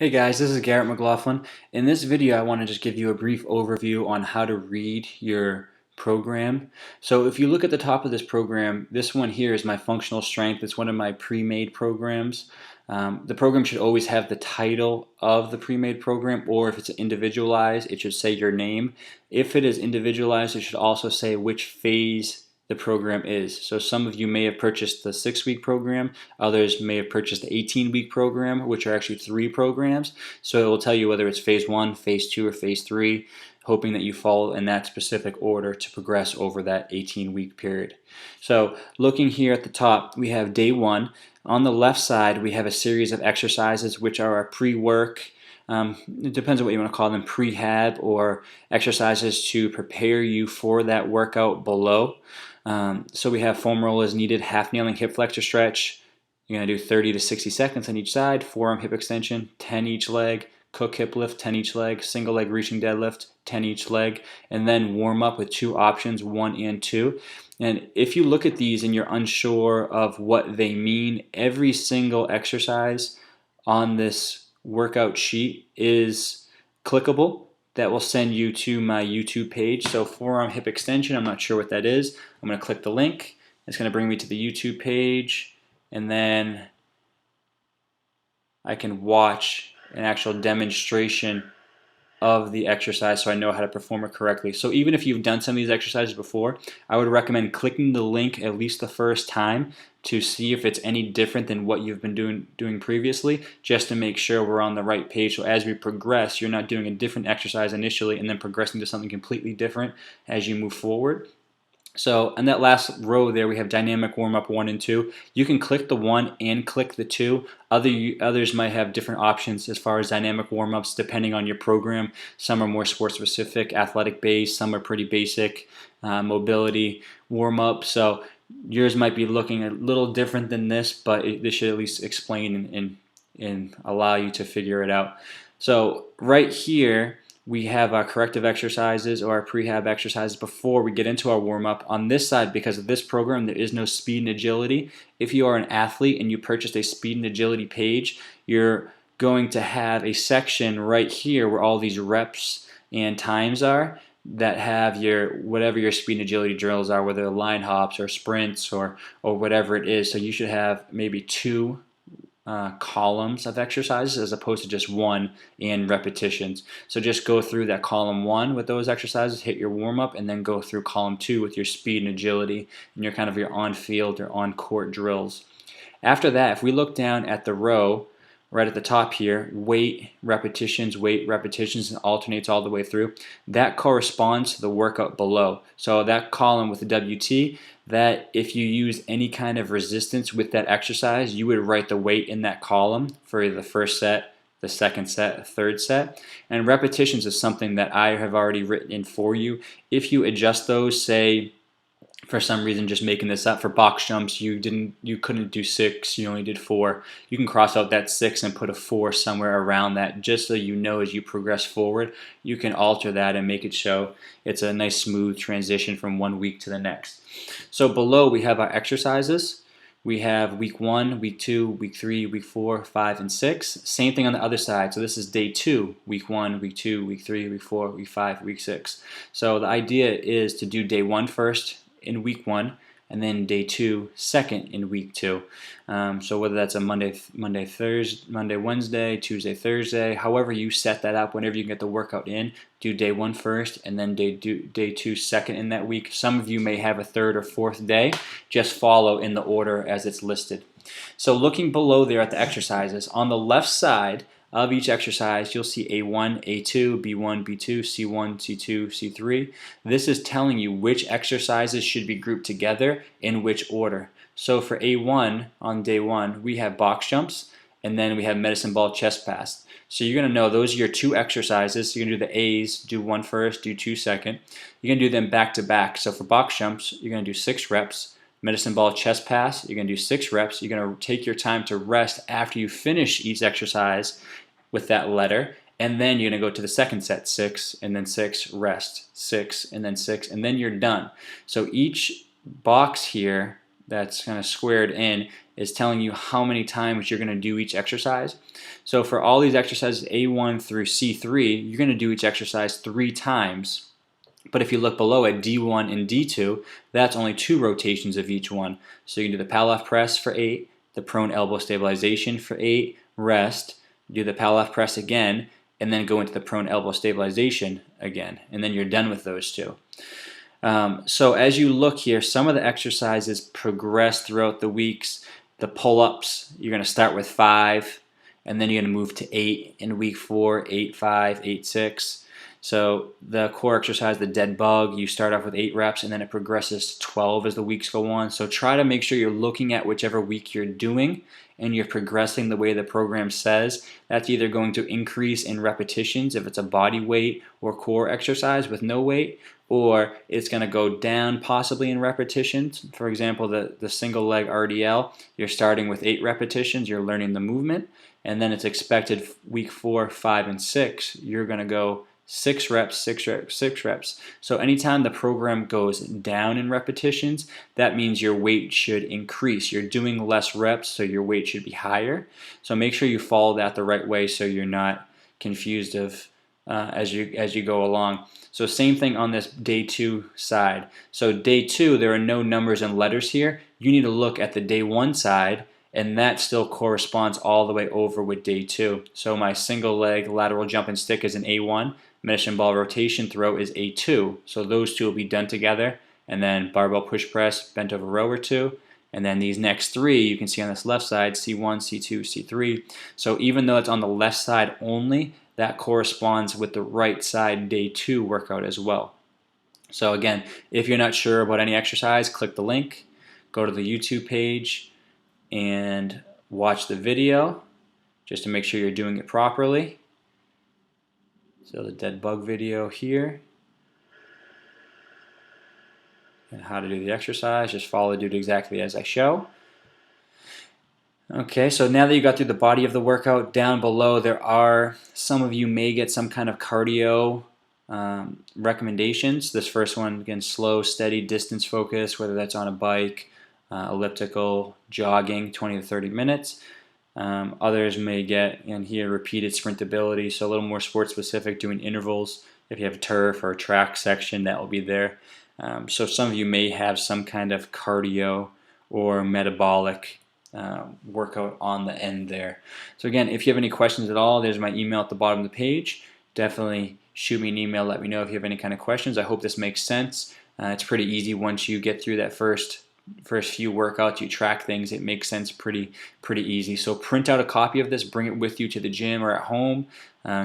Hey guys, this is Garrett McLaughlin. In this video, I want to just give you a brief overview on how to read your program. So if you look at the top of this program, this one here is my functional strength. It's one of my pre-made programs. The program should always have the title of the pre-made program, or if it's individualized, it should say your name. If it is individualized, it should also say which phase the program is. So some of you may have purchased the 6-week program, others may have purchased the 18-week program, which are actually 3 programs. So it will tell you whether it's phase 1, phase 2, or phase 3, hoping that you follow in that specific order to progress over that 18-week period. So looking here at the top, we have day 1. On the left side, we have a series of exercises which are our pre-work. It depends on what you want to call them, prehab or exercises to prepare you for that workout below. So we have foam roll as needed, half kneeling hip flexor stretch. You're going to do 30 to 60 seconds on each side, forearm hip extension, 10 each leg, cook hip lift, 10 each leg, single leg reaching deadlift, 10 each leg, and then warm up with 2 options, 1 and 2. And if you look at these and you're unsure of what they mean, every single exercise on this workout sheet is clickable. That will send you to my YouTube page. So forearm hip extension, I'm not sure what that is. I'm going to click the link. It's going to bring me to the YouTube page, and then I can watch an actual demonstration of the exercise so I know how to perform it correctly. So even if you've done some of these exercises before, I would recommend clicking the link at least the first time to see if it's any different than what you've been doing previously, just to make sure we're on the right page. So as we progress, you're not doing a different exercise initially and then progressing to something completely different as you move forward. So in that last row there, we have dynamic warm-up 1 and 2. You can click the 1 and click the 2. Others might have different options as far as dynamic warm-ups depending on your program. Some are more sport-specific, athletic-based. Some are pretty basic, mobility warm-up. So yours might be looking a little different than this, but this should at least explain and allow you to figure it out. So right here, we have our corrective exercises or our prehab exercises before we get into our warm-up. On this side, because of this program, there is no speed and agility. If you are an athlete and you purchased a speed and agility page, you're going to have a section right here where all these reps and times are that have whatever your speed and agility drills are, whether they're line hops or sprints or whatever it is. So you should have maybe 2 columns of exercises as opposed to just 1 and repetitions. So just go through that column 1 with those exercises, hit your warm-up, and then go through column 2 with your speed and agility and your kind of your on-field or on-court drills. After that, if we look down at the row right at the top here, weight, repetitions, and alternates all the way through, that corresponds to the workout below. So that column with the WT, that if you use any kind of resistance with that exercise, you would write the weight in that column for the first set, the second set, the third set. And repetitions is something that I have already written in for you. If you adjust those, say for some reason, just making this up, for box jumps you couldn't do 6, you only did 4, you can cross out that 6 and put a 4 somewhere around that, just so you know as you progress forward you can alter that and make it show it's a nice smooth transition from one week to the next. So below we have our exercises. We have week 1, week 2, week 3, week 4, 5, and 6. Same thing on the other side. So this is day 2, week 1, week 2, week 3, week 4, week 5, week 6. So the idea is to do day 1 first in week 1, and then day 2 second in week 2. So whether that's a Monday, Wednesday, Tuesday, Thursday, however you set that up, whenever you get the workout in, do day 1 first, and then day 2 second in that week. Some of you may have a 3rd or 4th day. Just follow in the order as it's listed. So looking below there at the exercises, on the left side of each exercise, you'll see A1, A2, B1, B2, C1, C2, C3. This is telling you which exercises should be grouped together in which order. So for A1, on day 1, we have box jumps, and then we have medicine ball chest pass. So you're going to know those are your 2 exercises. So you're going to do the A's, do 1 first, do 2 second. You're going to do them back to back. So for box jumps, you're going to do 6 reps. Medicine ball chest pass, you're going to do 6 reps. You're going to take your time to rest after you finish each exercise with that letter, and then you're going to go to the second set, 6, and then 6, rest, 6, and then 6, and then you're done. So each box here that's kind of squared in is telling you how many times you're going to do each exercise. So for all these exercises, A1 through C3, you're going to do each exercise 3 times. But if you look below at D1 and D2, that's only 2 rotations of each one. So you can do the Pallof press for 8, the prone elbow stabilization for 8, rest, do the Pallof press again, and then go into the prone elbow stabilization again. And then you're done with those 2. So as you look here, some of the exercises progress throughout the weeks. The pull-ups, you're going to start with 5, and then you're going to move to 8 in week 4, 8, 5, 8, 6. So the core exercise, the dead bug, you start off with 8 reps and then it progresses to 12 as the weeks go on. So try to make sure you're looking at whichever week you're doing and you're progressing the way the program says. That's either going to increase in repetitions if it's a body weight or core exercise with no weight, or it's going to go down possibly in repetitions. For example, the single leg RDL, you're starting with 8 repetitions, you're learning the movement, and then it's expected week 4, 5, and 6, you're going to go 6 reps, 6 reps, 6 reps. So anytime the program goes down in repetitions, that means your weight should increase. You're doing less reps, so your weight should be higher. So make sure you follow that the right way so you're not confused as you go along. So same thing on this day 2 side. So day 2, there are no numbers and letters here. You need to look at the day 1 side, and that still corresponds all the way over with day 2. So my single leg lateral jump and stick is an A1. Medicine ball rotation throw is A2. So those 2 will be done together. And then barbell push press, bent over row or 2. And then these next 3 you can see on this left side, C1, C2, C3. So even though it's on the left side only, that corresponds with the right side day 2 workout as well. So again, if you're not sure about any exercise, click the link, go to the YouTube page, and watch the video just to make sure you're doing it properly. So the dead bug video here, and how to do the exercise, just follow the dude exactly as I show. Okay, so now that you got through the body of the workout, down below there are, some of you may get some kind of cardio recommendations. This first one, again, slow, steady, distance focus, whether that's on a bike, elliptical, jogging, 20 to 30 minutes. Others may get in here repeated sprintability, so a little more sport specific, doing intervals. If you have a turf or a track section, that will be there. So some of you may have some kind of cardio or metabolic workout on the end there. So again, if you have any questions at all, there's my email at the bottom of the page. Definitely shoot me an email, let me know if you have any kind of questions. I hope this makes sense. It's pretty easy once you get through that first few workouts, you track things, it makes sense pretty easy. So print out a copy of this, bring it with you to the gym or at home.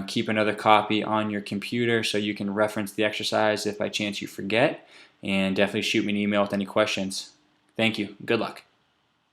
Keep another copy on your computer so you can reference the exercise if by chance you forget. And definitely shoot me an email with any questions. Thank you. Good luck.